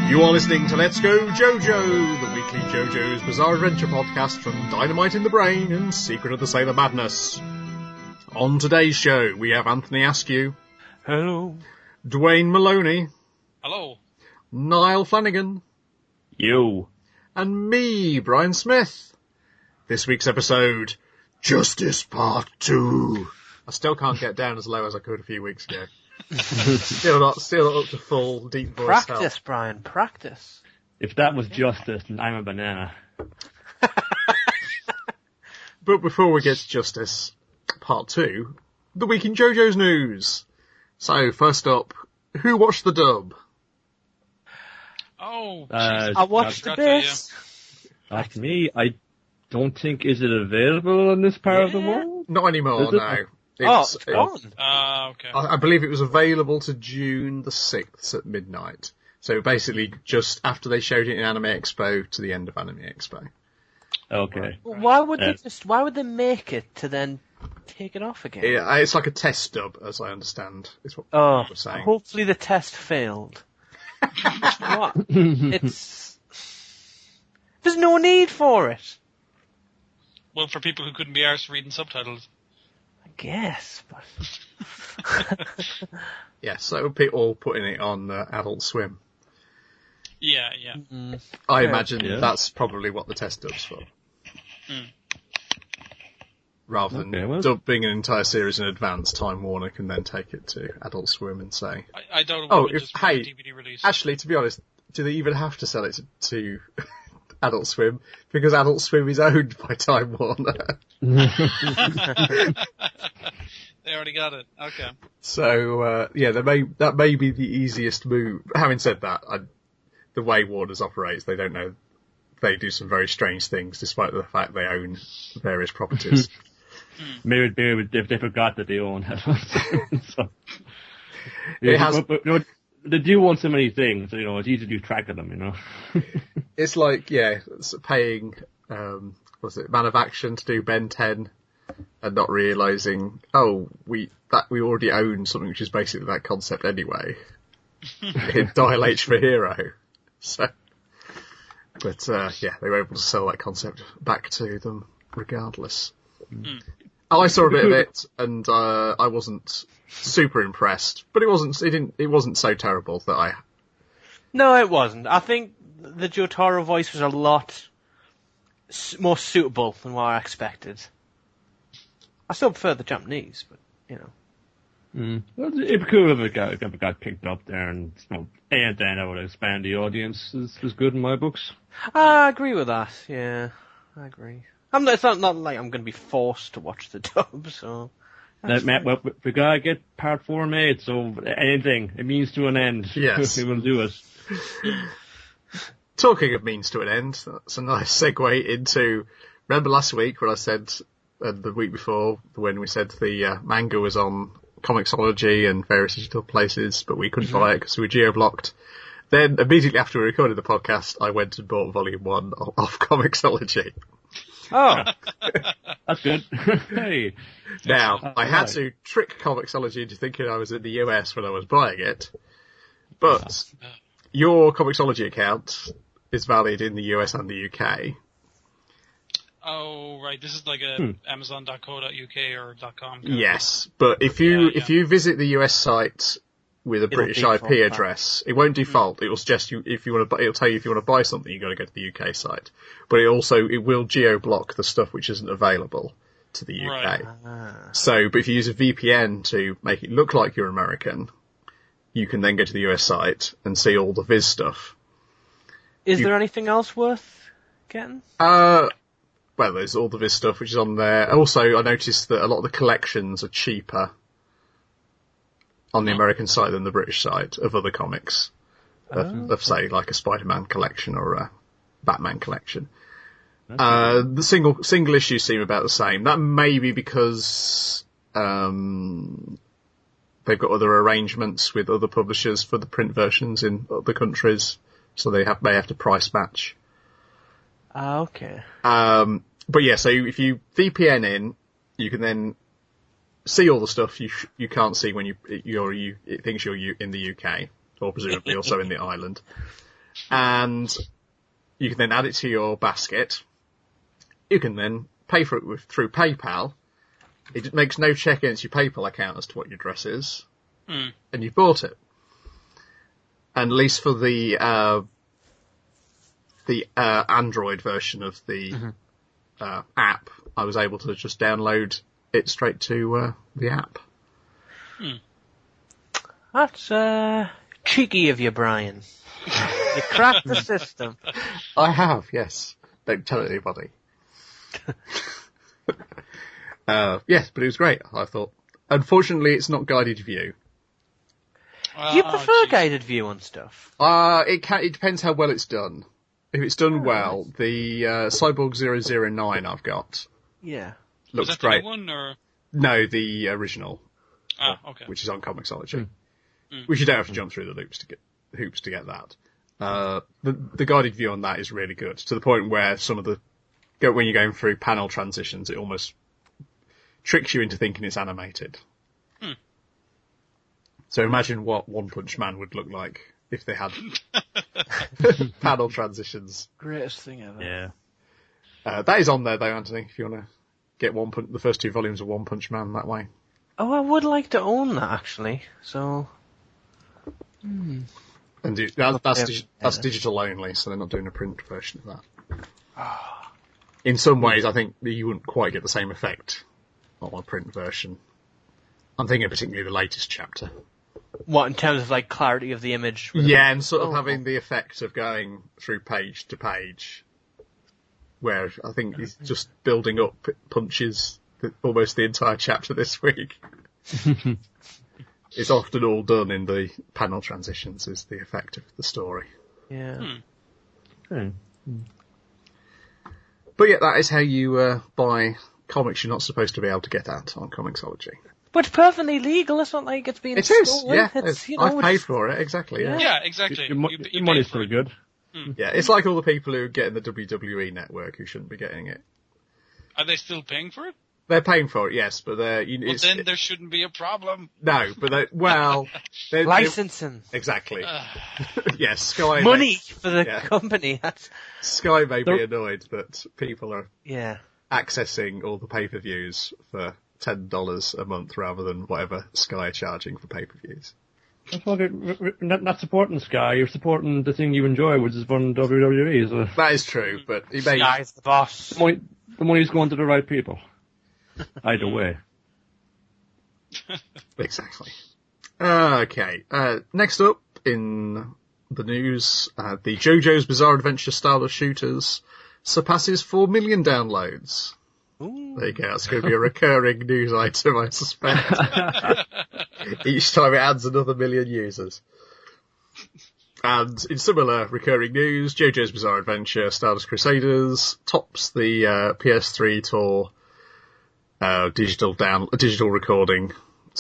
You are listening to Let's Go JoJo, the weekly JoJo's Bizarre Adventure podcast from Dynamite in the Brain and Secret of the Sailor Madness. On today's show, we have Anthony Askew. Hello. Dwayne Maloney. Hello. Niall Flanagan. You. And me, Brian Smith. This week's episode, Justice Part 2. I still can't get down as low as I could a few weeks ago. Still not up to full deep voice Practice, help. Brian, practice. If that was justice, then I'm a banana. But before we get to Justice Part 2, the week in JoJo's news. So, first up, who watched the dub? Oh, I watched a bit. That's me. I don't think, is it available in this part of the world? Not anymore, Is it? no. It's gone. Okay. I believe it was available to June the 6th at midnight. So basically just after they showed it in Anime Expo to the end of Anime Expo. Okay. Why would they make it to then take it off again? It's like a test dub, as I understand, is what Oh, people were saying. hopefully the test failed. What? There's no need for it. Well, for people who couldn't be arsed reading subtitles. I guess, but... Yeah, so people putting it on Adult Swim. Yeah. I imagine Yeah. that's probably what the test dub's for. Rather than Okay, well- dubbing an entire series in advance, Time Warner can then take it to Adult Swim and say, I doubt it Oh, would if- just hey, be a DVD release. actually, to be honest, do they even have to sell it to Adult Swim? Because Adult Swim is owned by Time Warner. They already got it. Okay. So, yeah, that may be the easiest move. Having said that, the way Warner's operates, they don't know. They do some very strange things, despite the fact they own various properties. Maybe they forgot that they own it. So, It has- but, you know, they do own so many things, you know, it's easy to keep track of them, you know. It's like, yeah, it's paying, was it Man of Action to do Ben 10 and not realising, we already own something which is basically that concept anyway. In Dial H for Hero. So, but, yeah, they were able to sell that concept back to them regardless. I saw a bit of it and, I wasn't super impressed, but it wasn't so terrible that I... No, it wasn't. I think the Jotaro voice was a lot more suitable than what I expected. I still prefer the Japanese, but, you know. Well, it'd be cool if it got picked up there and, you know, and then I would expand the audience. Is good in my books. I agree with that, yeah. I agree. It's not like I'm going to be forced to watch the dub, so... Well, we gotta get part 4 made, so anything, it means to an end. Yes. We will do it. Talking of means to an end, that's a nice segue into, remember last week when I said, the week before, when we said the manga was on Comixology and various digital places, but we couldn't buy it because we were geo-blocked. Then, immediately after we recorded the podcast, I went and bought Volume 1 off Comixology. Oh, That's good. Hey. Now, I had to trick Comixology into thinking I was in the US when I was buying it, but your Comixology account is valid in the US and the UK. Oh, right. This is like a Amazon.co.uk or .com. Yes, but if you visit the US site with a It'll British default IP back. address, it won't default. It will suggest you if you want to. It'll tell you if you want to buy something, you got to go to the UK site. But it will geo block the stuff which isn't available to the UK. Right. So, but if you use a VPN to make it look like you're American, you can then go to the US site and see all the Viz stuff. is there anything else worth getting? Well, there's all the Viz stuff which is on there. Also, I noticed that a lot of the collections are cheaper on the American site than the British site of other comics. Of say, like a Spider-Man collection or a Batman collection. The single issues seem about the same. That may be because they've got other arrangements with other publishers for the print versions in other countries, so they may have to price match. Okay. But yeah, so if you VPN in, you can then see all the stuff you can't see when it thinks you're in the UK, or presumably also in the island. And you can then add it to your basket. You can then pay for it through PayPal. It makes no check against your PayPal account as to what your dress is. And you've bought it. And at least for the Android version of the app, I was able to just download it straight to the app. That's cheeky of you, Brian. You cracked the system. I have, yes. Don't tell anybody. Yes, but it was great, I thought. Unfortunately, it's not guided view. Do you prefer guided view on stuff? It depends how well it's done. If it's done well, the Cyborg 009 I've got looks that great. The new one, or? No, the original. Okay. Which is on Comixology. Which you don't have to jump through the hoops to get that. The guided view on that is really good, to the point where when you're going through panel transitions, it almost tricks you into thinking it's animated. So imagine what One Punch Man would look like if they had panel transitions. Greatest thing ever. Yeah. That is on there though, Anthony, if you want to get the first 2 volumes of One Punch Man that way. Oh, I would like to own that, actually. So... And that's digital only, so they're not doing a print version of that. In some ways, I think you wouldn't quite get the same effect on a print version. I'm thinking particularly the latest chapter. What, in terms of, like, clarity of the image? Yeah, and sort of having the effect of going through page to page, where I think he's just building up punches almost the entire chapter this week. It's often all done in the panel transitions, is the effect of the story. Yeah. But yeah, that is how you buy comics you're not supposed to be able to get at on Comixology. But it's perfectly legal. It's not like it's being It is, stolen. yeah. It's, I've paid for it, exactly. Yeah, Yeah, exactly. Your money's still good. Yeah, it's like all the people who are getting the WWE network who shouldn't be getting it. Are they still paying for it? They're paying for it, yes, but they're... Well, then there shouldn't be a problem. No, but they're licensing. Exactly. Yes, Sky... Money for the company. Sky may be annoyed that people are Yeah. accessing all the pay-per-views for $10 a month rather than whatever Sky are charging for pay-per-views. That's why you're not supporting Sky, you're supporting the thing you enjoy, which is from WWE. So That is true, but he may... Sky's the boss. the money's going to the right people. Either way. Exactly. Okay. Next up in the news, the JoJo's Bizarre Adventure style of shooters surpasses 4 million downloads. Ooh. There you go. That's going to be a recurring news item, I suspect. Each time it adds another million users. And in similar recurring news, JoJo's Bizarre Adventure Stardust Crusaders tops the PS3 tour digital recording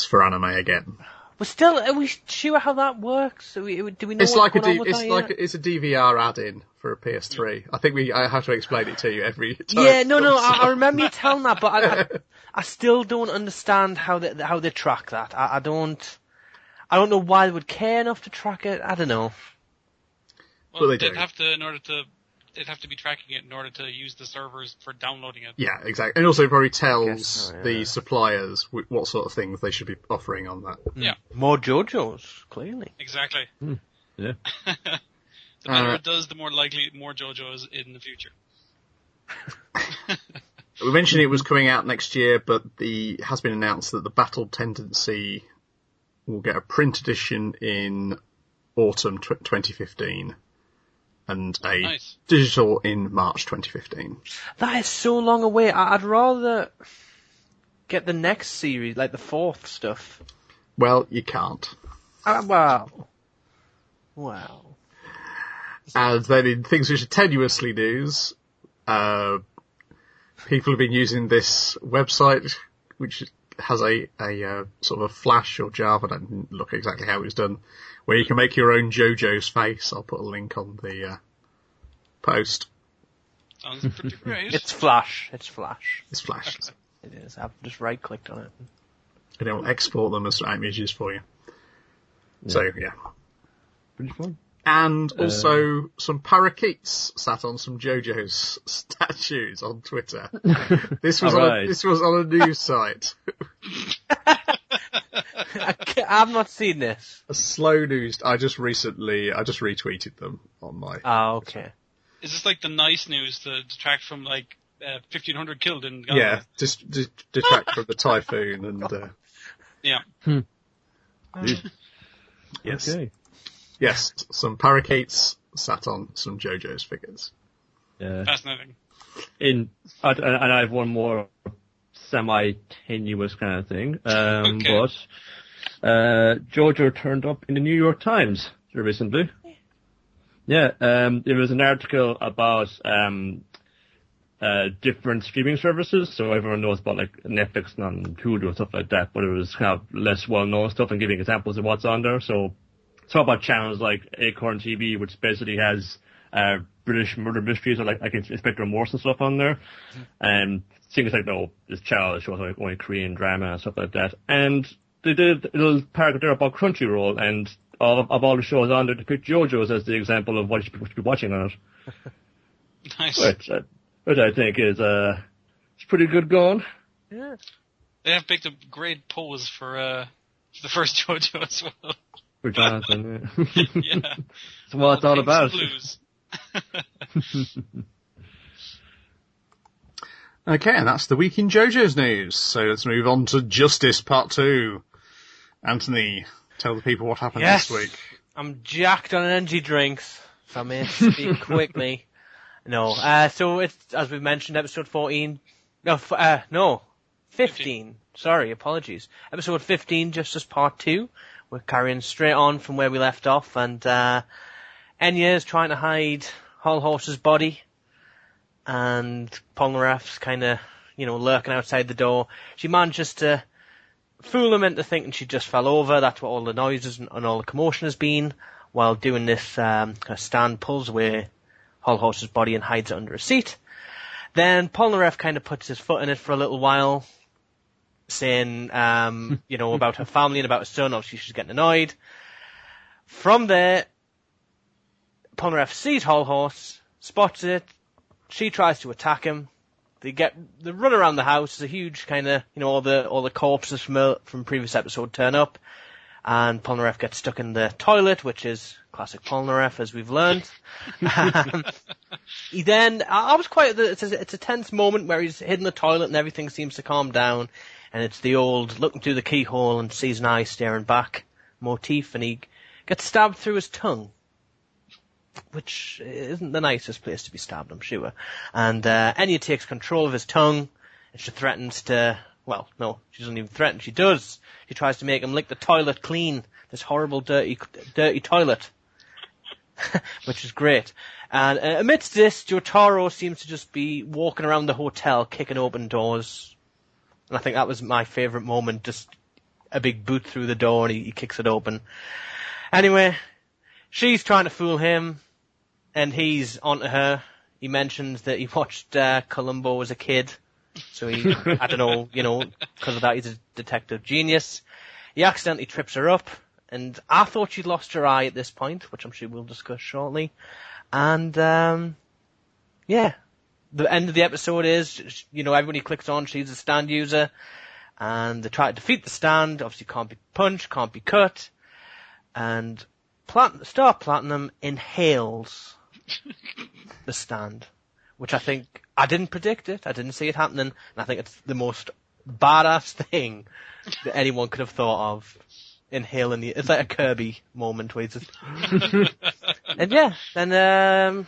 for anime again. But still, are we sure how that works? Do we know It's what's like going on with that yet? it's a DVR add-in for a PS3. I think I have to explain it to you every time. Yeah, no, I remember you telling that, but I still don't understand how they track that. I don't know why they would care enough to track it. I don't know. Well, But they'd have to be tracking it in order to use the servers for downloading it. Yeah, exactly. And also it probably tells the suppliers what sort of things they should be offering on that. Yeah. More JoJo's, clearly. Exactly. Yeah. The better it does, the more likely more JoJo's in the future. We mentioned it was coming out next year, but it has been announced that the Battle Tendency will get a print edition in autumn 2015 and a digital in March 2015. That is so long away. I'd rather get the next series, like the fourth stuff. Well, you can't. Well. And then in things which are tenuously news, people have been using this website, which has a sort of a Flash or Java, I don't look exactly how it was done, where you can make your own JoJo's face. I'll put a link on the post. Sounds pretty great. It's Flash. It's Flash. It's Flash. It is. I've just right-clicked on it. And it'll export them as images for you. So, yeah. Pretty fun. And also some parakeets sat on some JoJo's statues on Twitter. This was on a news site. I've not seen this. A slow news. I just retweeted them on my. Ah, okay. Is this like the nice news to detract from 1,500 killed in Gaza? Yeah, just detract from the typhoon and. Yeah. Yes. Okay. Yes, some parakeets sat on some JoJo's figures. Yeah. Fascinating. And I have one more semi-tenuous kind of thing. Okay. But JoJo turned up in the New York Times recently. Yeah, there was an article about different streaming services. So everyone knows about Netflix and Hulu and stuff like that, but it was kind of less well-known stuff and giving examples of what's on there. So talk about channels like Acorn TV, which basically has British murder mysteries or like Inspector Morse and stuff on there. And things like, this channel that shows only Korean drama and stuff like that. And they did a little paragraph there about Crunchyroll, and of all the shows on there, they picked JoJo's as the example of what you should be watching on it. Nice. Which I think is it's pretty good going. Yeah. They have picked a great pose for the first JoJo as well. For Jonathan, Yeah. That's what it's all Pinks about. and blues. Okay, and that's the week in JoJo's news. So let's move on to Justice Part 2. Anthony, tell the people what happened this week. I'm jacked on energy drinks, so I may speak quickly. No, so it's, as we mentioned, episode 14. No, 15. Sorry, apologies. Episode 15, Justice Part 2. We're carrying straight on from where we left off, and Enya is trying to hide Hull Horse's body, and Polnareff's kind of, lurking outside the door. She manages to fool him into thinking she just fell over. That's what all the noises and all the commotion has been, while doing this, her stand pulls away Hull Horse's body and hides it under a seat. Then Polnareff kind of puts his foot in it for a little while, saying, about her family and about her son. Obviously, she's getting annoyed. From there, Polnareff sees Hull Horse, spots it. She tries to attack him. They run around the house. There's a huge kind of, all the corpses from previous episode turn up, and Polnareff gets stuck in the toilet, which is classic Polnareff, as we've learned. He then, it's a tense moment where he's hid in the toilet and everything seems to calm down, and it's the old looking through the keyhole and sees an eye staring back motif, and he gets stabbed through his tongue, which isn't the nicest place to be stabbed, I'm sure. And Enya takes control of his tongue, and she threatens to, well, no, she doesn't even threaten, she does. She tries to make him lick the toilet clean, this horrible, dirty toilet, which is great. And amidst this, Jotaro seems to just be walking around the hotel, kicking open doors. And I think that was my favourite moment, just a big boot through the door and he kicks it open. Anyway, she's trying to fool him, and he's onto her. He mentions that he watched Columbo as a kid, so he, I don't know, because of that he's a detective genius. He accidentally trips her up, and I thought she'd lost her eye at this point, which I'm sure we'll discuss shortly. And, yeah, the end of the episode is, everybody clicks on, she's a stand user, and they try to defeat the stand. Obviously can't be punched, can't be cut, and Star Platinum inhales the stand, which I think, I didn't predict it, I didn't see it happening, and I think it's the most badass thing that anyone could have thought of. Inhaling it's like a Kirby moment where he's just and yeah, then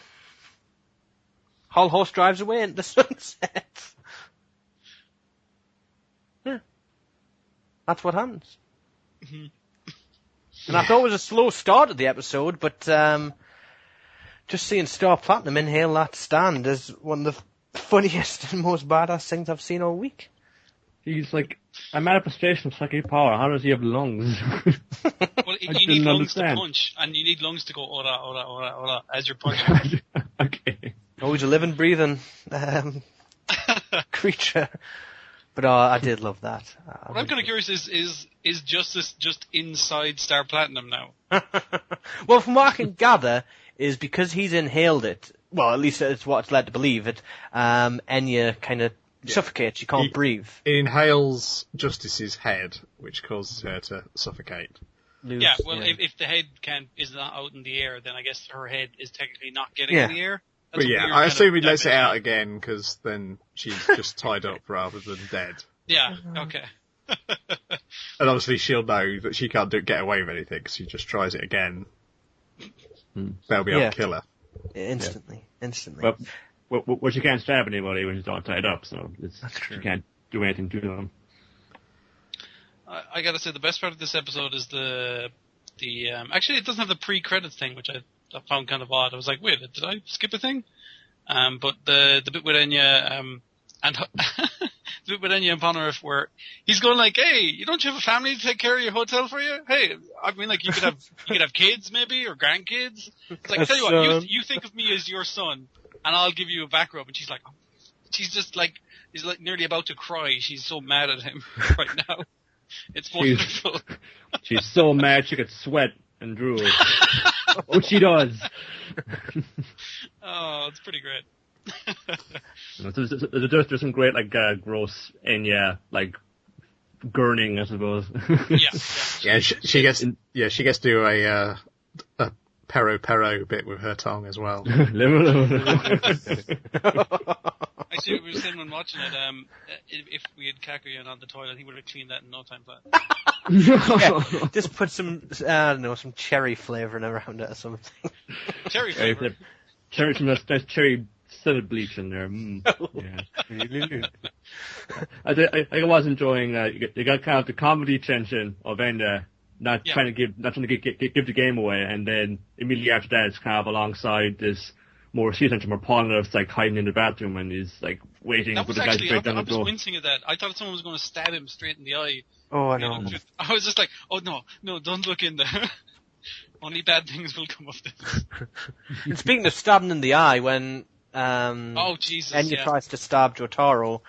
Hull Horse drives away into the sunset. Yeah, that's what happens. Mm-hmm. And I thought it was a slow start of the episode, but just seeing Star Platinum inhale that stand is one of the funniest and most badass things I've seen all week. He's like a manifestation of psychic power. How does he have lungs? Well, you need lungs to punch, and you need lungs to go ora, ora, ora, ora, as you're punching. Okay. Oh, he's a living, breathing creature. But But I did love that. What I'm kind of curious is Justice just inside Star Platinum now? Well, from what I can gather, is because he's inhaled it, well, at least it's what it's led to believe it, Enya kind of suffocates, she can't breathe. It inhales Justice's head, which causes her to suffocate. Yeah, well, if the head is not out in the air, then I guess her head is technically not getting in the air. That's I assume he lets it out again, because then she's just tied up rather than dead. Yeah, okay. And obviously she'll know that she can't get away with anything, because she just tries it again. They'll be able to kill her. Instantly. Well, she can't stab anybody when she's not tied up, so she can't do anything to them. I gotta say, the best part of this episode is the actually it doesn't have the pre-credits thing, which I found kind of odd. I was like, wait, did I skip a thing? But the bit with Enya, and the bit with Enya and Polnareff where he's going like, hey, you don't have a family to take care of your hotel for you? Hey, I mean, like, you could have kids maybe, or grandkids. It's like, tell you what, you think of me as your son, and I'll give you a back rub. And she's like, she's just like, he's like nearly about to cry. She's so mad at him right now. It's wonderful. She's so mad she could sweat and drool. Oh, she does. Oh, it's pretty great. There's some great, like, gross Enya, like, gurning, I suppose. Yeah, she gets to do a pero bit with her tongue as well. Actually, we were saying when watching it, if we had Kakuyan on the toilet, he would have cleaned that in no time flat. Just put some, I don't know, some cherry flavouring around it or something. Cherry flavour? Some cherry scented bleach in there. Yeah. I was enjoying, you got kind of the comedy tension of Enya not trying to give the game away, and then immediately after that, it's kind of alongside this more season where Polnareff's like hiding in the bathroom and he's like waiting for the guy to break down the door. I was wincing at that. I thought someone was going to stab him straight in the eye. Oh, I know. I was just like, oh no, don't look in there. Only bad things will come of this. And speaking of stabbing in the eye, when Enya tries to stab Jotaro,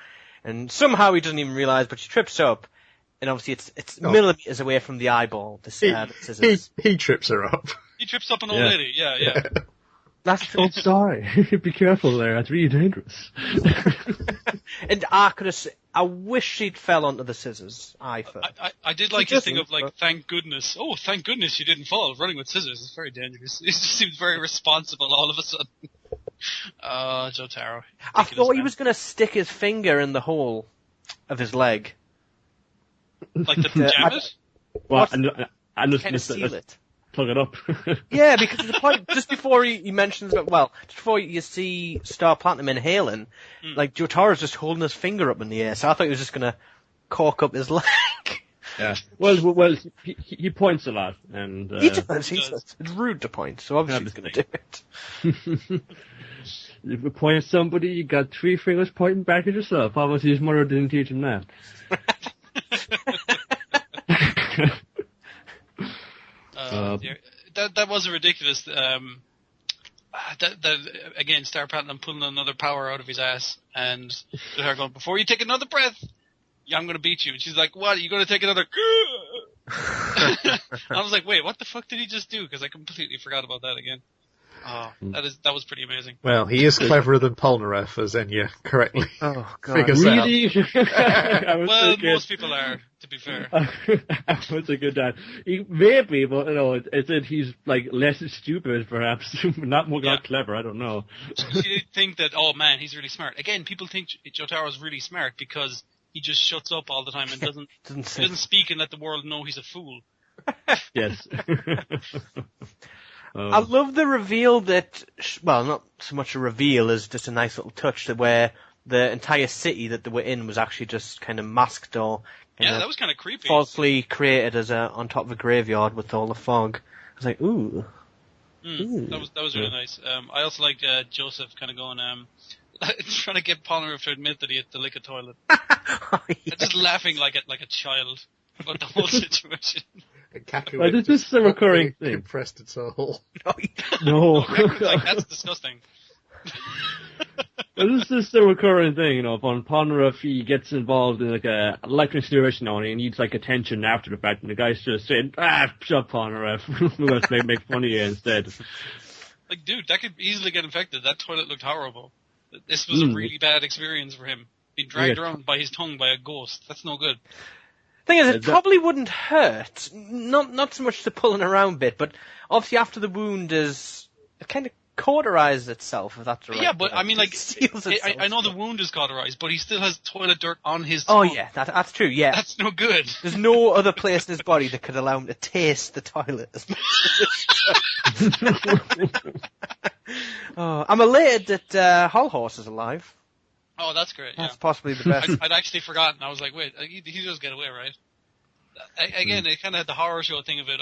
and somehow he doesn't even realise, but she trips up, and obviously it's millimeters away from the eyeball. He trips her up. He trips up an old lady. Yeah. That's true. Oh, sorry. Be careful there. That's really dangerous. And I wish she'd fell onto the scissors. I did like his thing of like, thank goodness. Oh, thank goodness she didn't fall. Running with scissors is very dangerous. It just seems very responsible all of a sudden. Jotaro. I thought he was going to stick his finger in the hole of his leg. Like to jam it? Well, I just kind of seal it. Plug it up. Yeah, because there's a point just before he mentions it. Well, just before you see Star Platinum inhaling, like Jotaro's just holding his finger up in the air. So I thought he was just gonna cork up his leg. Yeah. Well, he points a lot, and he does. It's rude to point, so obviously he's gonna do it. If you point at somebody, you got 3 fingers pointing back at yourself. Obviously, his mother didn't teach him that. That was a ridiculous. That again, Star Platinum pulling another power out of his ass, and her going, before you take another breath, I'm going to beat you. And she's like, what? Are you going to take another? I was like, wait, what the fuck did he just do? Because I completely forgot about that again. Oh, that was pretty amazing. Well, he is cleverer than Polnareff, as Enya correctly figures out. Well, most people are, to be fair. That was a good time. Maybe, but it's that he's like less stupid, perhaps, not clever. I don't know. She did think that, oh man, he's really smart. Again, people think Jotaro's really smart because he just shuts up all the time and doesn't speak and let the world know he's a fool. Yes. I love the reveal that, well, not so much a reveal as just a nice little touch that where the entire city that they were in was actually just kind of masked or that was kind of creepy. Falsely created as on top of a graveyard with all the fog. I was like, ooh. That was really nice. I also liked Joseph kind of going, trying to get Polnareff to admit that he had to lick a toilet. Just laughing like a child about the whole situation. This is a recurring thing. Compressed its whole. No. Like, that's disgusting. This is the recurring thing, you know, when Polnareff, he gets involved in like a likeness situation now and he needs like attention after the fact and the guy's just saying, shut up Polnareff, let's make fun of you instead. Like, dude, that could easily get infected. That toilet looked horrible. This was a really bad experience for him. Being dragged around by his tongue by a ghost. That's no good. Thing is, it probably wouldn't hurt. Not so much the pulling around bit, but obviously after the wound it kind of cauterizes itself, if that's right. Yeah, but I mean, like, I know the wound is cauterized, but he still has toilet dirt on his tongue. Oh yeah, that's true, yeah. That's no good. There's no other place in his body that could allow him to taste the toilet as much as I'm elated that Hull Horse is alive. Oh, that's great, yeah. That's possibly the best. I'd actually forgotten. I was like, wait, he does get away, right? Again, it kind of had the horror show thing of it,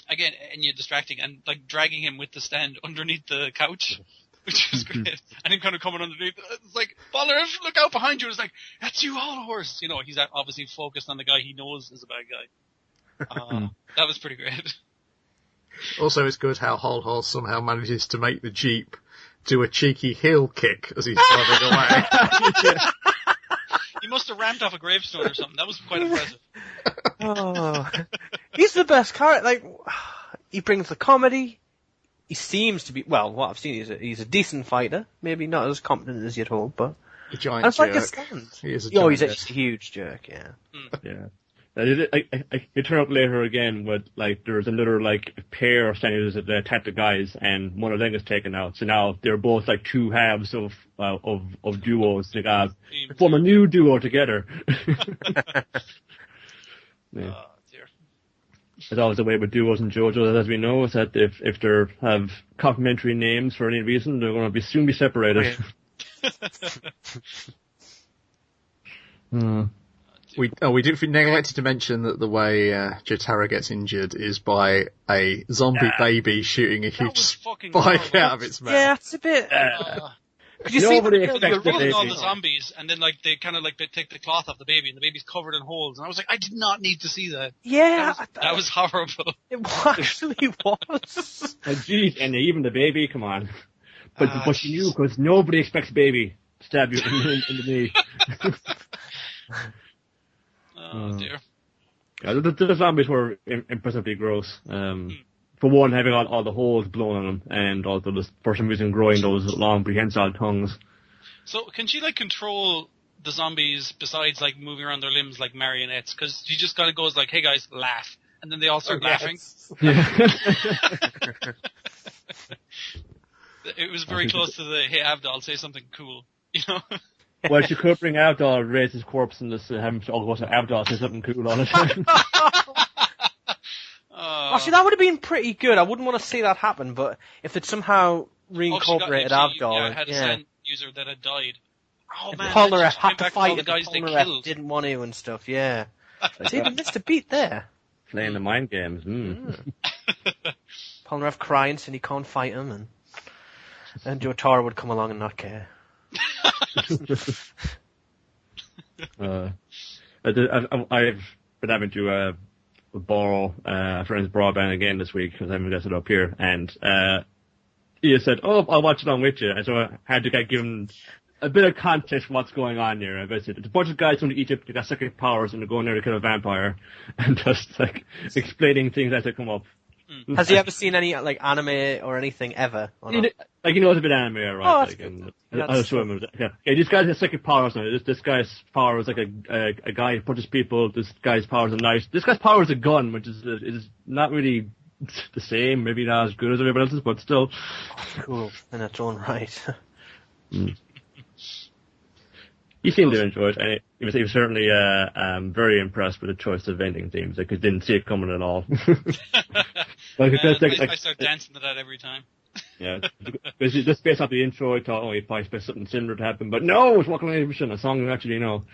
again, Enya distracting and, like, dragging him with the stand underneath the couch, which was great. And him kind of coming underneath. It's like, Polnareff, look out behind you. It's like, that's you, Hull Horse. You know, he's obviously focused on the guy he knows is a bad guy. That was pretty great. Also, it's good how Hull Horse somehow manages to make the Jeep do a cheeky heel kick as he's driving away. He must have ramped off a gravestone or something. That was quite impressive. Oh, he's the best character. Like, he brings the comedy. He seems to be, well, what I've seen, he's a decent fighter. Maybe not as competent as you'd hope, but a giant it's jerk. Like a stand. He is a he's giant a huge jerk. Yeah. Yeah. It turned up later again with, like, there was another, like, pair of standards that attacked the guys, and one of them is taken out. So now they're both, like, two halves of duos. They form a new duo together. Yeah. Oh, dear. It's always the way with duos and JoJo, as we know, is that if they have complementary names for any reason, they're going to soon be separated. We neglected to mention that the way Jotaro gets injured is by a zombie baby shooting a huge spike out of its mouth. Yeah, it's a bit. Could you Nobody see expects you're rolling all the zombies, and then like they kind of like they take the cloth off the baby, and the baby's covered in holes. And I was like, I did not need to see that. Yeah, that was horrible. It actually was. Jeez, and even the baby, come on. But you knew, because nobody expects baby to stab you in the knee. Oh dear. Yeah, the zombies were impressively gross. For one, having all the holes blown on them, and also for some reason growing those long prehensile tongues. So, can she like control the zombies besides like moving around their limbs like marionettes? Because she just kind of goes like, "Hey guys, laugh," and then they all start laughing. It was very close to the "Hey Avdol, say something cool," you know. Well, she could bring Avdol, raise his corpse, and just have him all go to Avdol, say something cool all the time. Actually, that would have been pretty good. I wouldn't want to see that happen, but if it somehow reincorporated Avdol, yeah, had a sand user that had died. Oh man, Polnareff had to fight the guys they Polnareff killed. Didn't want to and stuff. Yeah, see, they missed a beat there. Playing the mind games. Polnareff crying, saying he can't fight him, and Joestar would come along and not care. I've been having to borrow a friend's broadband again this week because I haven't got it up here, and he said, "Oh, I'll watch it on with you," and so I had to give him a bit of context for what's going on here. I said, it's a bunch of guys from Egypt that got psychic powers and they're going there to kill a vampire, and just like explaining things as they come up. Has he ever seen any like anime or anything ever? Or not? Like, he knows a bit of anime, right? Oh, that's like, good. I'll show him. Yeah, this guy's got psychic powers now. This guy's power is like a guy who punches people. This guy's power is a knife. This guy's power is a gun, which is not really the same. Maybe not as good as everybody else's, but still. Cool in its own right. He seemed to enjoy it, and he was certainly very impressed with the choice of ending themes. Like, he didn't see it coming at all. I start dancing to that every time. Yeah, because just based off the intro, I thought, oh, he probably expects something similar to happen, but no, it's Walking on a song you actually know.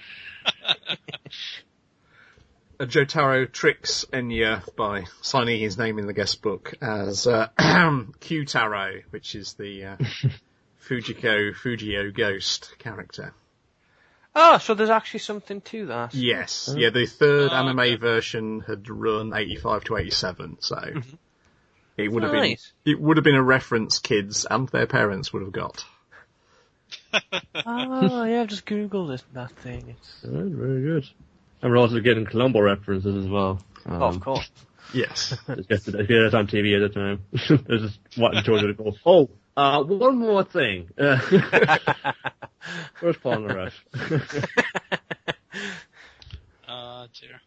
Jotaro tricks Enya by signing his name in the guest book as Q-Taro, which is the Fujio ghost character. Oh, so there's actually something to that. Yes. Yeah, the third anime version had run 85 to 87, so it would have been a reference kids and their parents would have got. Oh, yeah, I've just googled that thing. Alright, very good. And we're also getting Columbo references as well. Of course. Yes. It's on TV at the time. There's just wanting JoJo to go, one more thing. Where's Polnareff? Dear.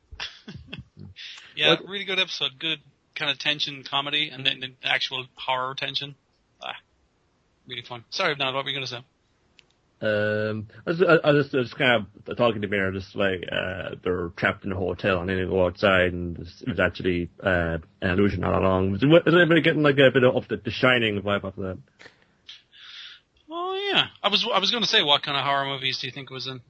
Yeah, really good episode. Good kind of tension comedy, and then the actual horror tension. Really fun. Sorry, Donald, what were you going to say? I was just kind of talking to Mira, just like, they're trapped in a hotel and then they go outside and it was actually, an illusion all along. Is anybody getting like a bit of the Shining vibe off of that? Oh yeah. I was going to say, what kind of horror movies do you think it was in?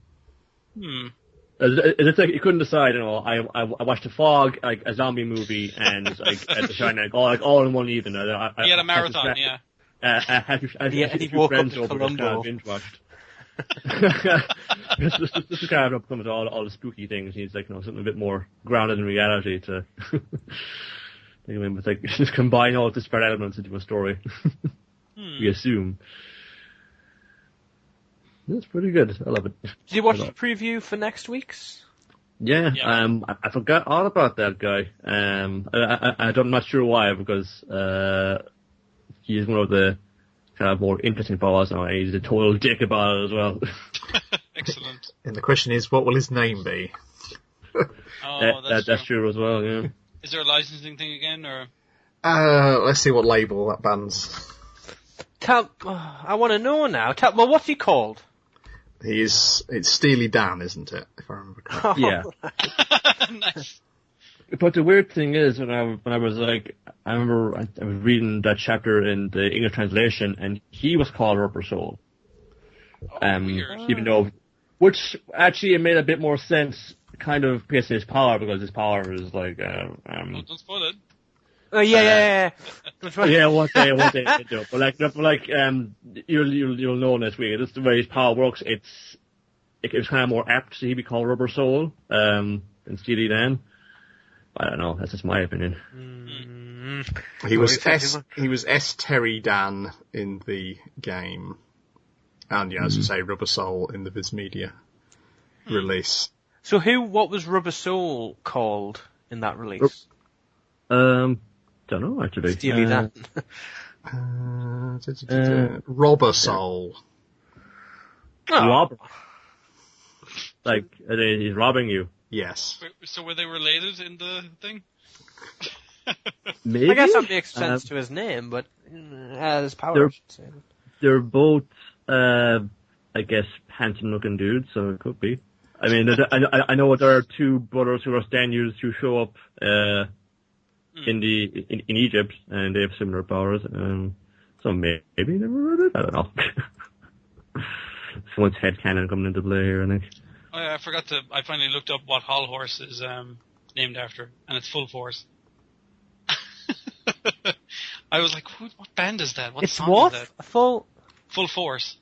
It's like you couldn't decide, I watched The Fog, like a zombie movie, and like The Shining, all in one evening. You had a marathon, yeah. He woke up to Columbo. Binge watched. This is kind of comes all the spooky things. He's like, something a bit more grounded in reality to. It's like just combine all disparate elements into a story. We assume. That's pretty good. I love it. Did you watch the preview for next week's? Yeah. I forgot all about that guy. I'm not sure why, because he's one of the kind of more interesting fellows now. He's a total dick about it as well. Excellent. And the question is, what will his name be? That's true as well, yeah. Is there a licensing thing again, or? Let's see what label that band's. I want to know now. Well, what's he called? It's Steely Dan, isn't it? If I remember correctly. Yeah. Nice. But the weird thing is, when I was like, I remember I was reading that chapter in the English translation, and he was called Rubber Soul. Weird. Even though, which actually it made a bit more sense, kind of based on his power, because his power is like, don't spoil it. Oh yeah. Yeah, one day they do. But you'll know next week. This is the way his power works. It was kind of more apt to be called Rubber Soul, than Steely Dan. I don't know. That's just my opinion. He was S. Terry Dan in the game, and as you say, Rubber Soul in the Viz Media release. So what was Rubber Soul called in that release? Don't know actually. Steely Dan. Robber Soul. Rob. Like he's robbing you. Yes. So were they related in the thing? Maybe. I guess that makes sense to his name, but his power. They're both, I guess, handsome-looking dudes, so it could be. I mean, I know there are two brothers who are Stanyus who show up in Egypt, and they have similar powers. So maybe they were related. I don't know. Someone's headcanon coming into play here, I think. Oh yeah, I finally looked up what Hall Horse is named after, and it's Full Force. I was like, what band is that? What it's song what? is that? Full Force.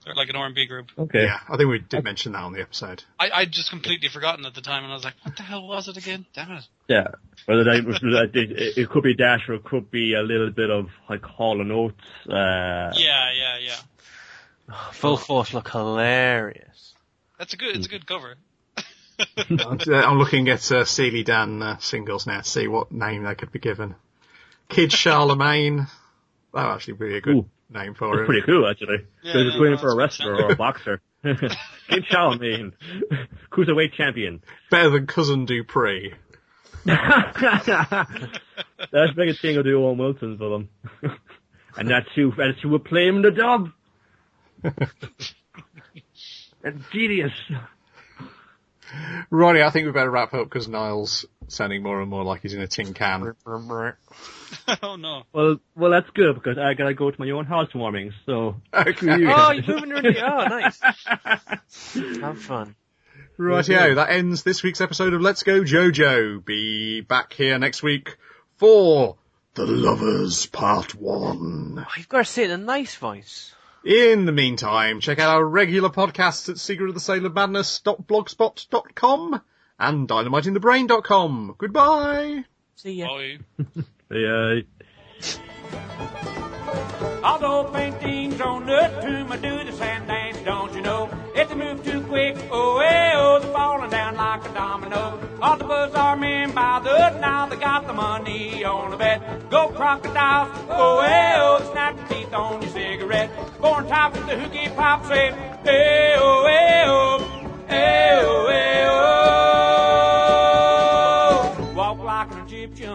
They're like an R&B group. Okay. Yeah, I think we did mention that on the episode. I'd just completely forgotten at the time, and I was like, what the hell was it again? Damn it. Yeah. Whether it could be Dash, or it could be a little bit of like Hall & Oates. Yeah. Full Force look hilarious. It's a good cover. I'm looking at Steely Dan singles now to see what name they could be given. Kid Charlemagne. That would actually be a good name for him. Pretty cool, actually. Yeah, They're going for a wrestler or a boxer. Kid Charlemagne. Cruiserweight champion. Better than Cousin Dupree. That's the biggest thing of the Owen Wilsons for them. And that's who will play him in the dub. That's genius. Righty, I think we better wrap up because Niall's sounding more and more like he's in a tin can. Oh no. Well, that's good because I gotta go to my own housewarming. So. Okay. Oh, you're moving already. Oh, nice. Have fun. Rightio, that ends this week's episode of Let's Go JoJo. Be back here next week for The Lovers Part 1. Oh, you've got to say it in a nice voice. In the meantime, check out our regular podcasts at secretofthesailormadness.blogspot.com and dynamitingthebrain.com. Goodbye. See ya. Bye. Yeah. Although paintings on earth to my do the sand like a domino. All the buzz are men by the now they got the money on the bet. Go crocodiles, oh, hey, oh, snap your teeth on your cigarette. Born top with the hooky pop, say, hey, oh, hey, oh, hey, oh, hey, oh. Walk like an Egyptian.